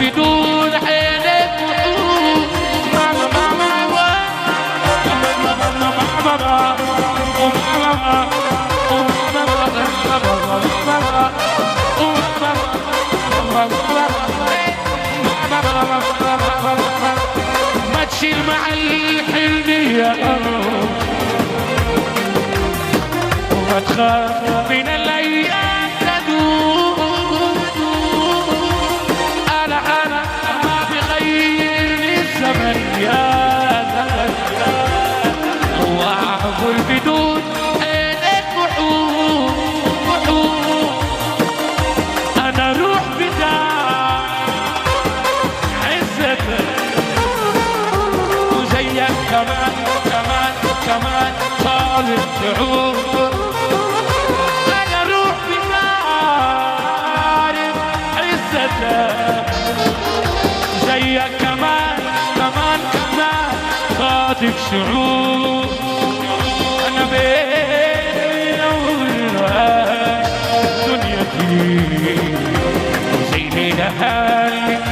بدون عينك وحوش ماما ما تشيل مع الحنية وما تخاف من الايام تدوم انا ما بغيرني الزمن يا زمن واعبر بدون عينك وحوش انا روح بداع عزتك وزيك كمان طالب تعود انا روح بداع عزتك زيك كمان صادق شعور انا بين وبينك دنيتي وزي ليلة هالي